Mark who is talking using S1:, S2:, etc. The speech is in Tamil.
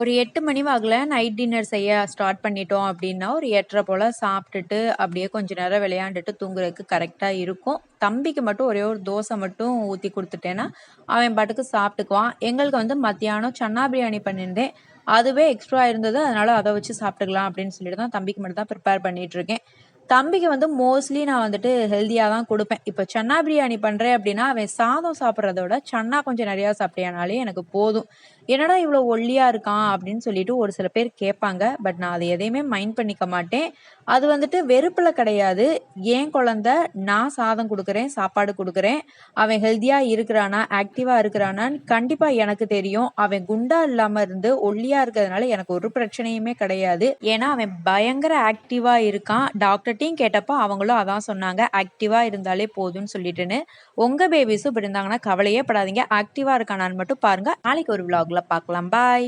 S1: ஒரு 8 மணி வாக்குல நைட் டின்னர் செய்ய ஸ்டார்ட் பண்ணிட்டோம் அப்படின்னா, ஒரு 8:30 போல சாப்பிட்டுட்டு, அப்படியே கொஞ்ச நேரம் விளையாண்டுட்டு தூங்குறதுக்கு கரெக்ட்டா இருக்கும். தம்பிக்கு மட்டும் ஒரே ஒரு தோசை மட்டும் ஊத்தி குடுத்துட்டேன்னா, அவன் பாட்டுக்கு சாப்பிட்டுக்குவான். எங்களுக்கு வந்து மத்தியானம் சன்னா பிரியாணி பண்ணியிருந்தேன். அதுவே எக்ஸ்ட்ரா இருந்தது. அதனால அத வச்சு சாப்பிட்டுக்கலாம் அப்படின்னு சொல்லிட்டு தான் தம்பிக்கு மட்டும் தான் ப்ரிப்பேர் பண்ணிட்டுருக்கேன். தம்பிக்கு வந்து மோஸ்ட்லி நான் வந்துட்டு ஹெல்தியா தான் குடுப்பேன். இப்ப சன்னா பிரியாணி பண்றேன் அப்படின்னா, அவன் சாதம் சாப்பிடுறத விட சன்னா கொஞ்சம் நெறையா சாப்பிட்டியானாலே எனக்கு போதும். என்னடா இவ்வளோ ஒல்லியா இருக்கான் அப்படின்னு சொல்லிட்டு ஒரு சில பேர் கேட்பாங்க. பட் நான் அத எதையுமே மைண்ட் பண்ணிக்க மாட்டேன். அது வந்துட்டு வெறுப்புல கிடையாது. என் குழந்தை நான் சாதம் குடுக்குறேன், சாப்பாடு குடுக்குறேன். அவன் ஹெல்தியா இருக்கிறானா, ஆக்டிவா இருக்கிறானான்னு கண்டிப்பா எனக்கு தெரியும். அவன் குண்டா இல்லாம இருந்து ஒல்லியா இருக்கிறதுனால எனக்கு ஒரு பிரச்சனையுமே கிடையாது. ஏன்னா அவன் பயங்கர ஆக்டிவா இருக்கான். டாக்டர்ட்டயும் கேட்டப்போ அவங்களும் அதான் சொன்னாங்க. ஆக்டிவா இருந்தாலே போதும்னு சொல்லிட்டுன்னு. உங்க பேபிஸும் இப்படி இருந்தாங்கன்னா கவலையே படாதீங்க. ஆக்டிவா இருக்கானான்னு மட்டும் பாருங்க. நாளைக்கு ஒரு விளாக்ல பார்க்கலாம். பாய்.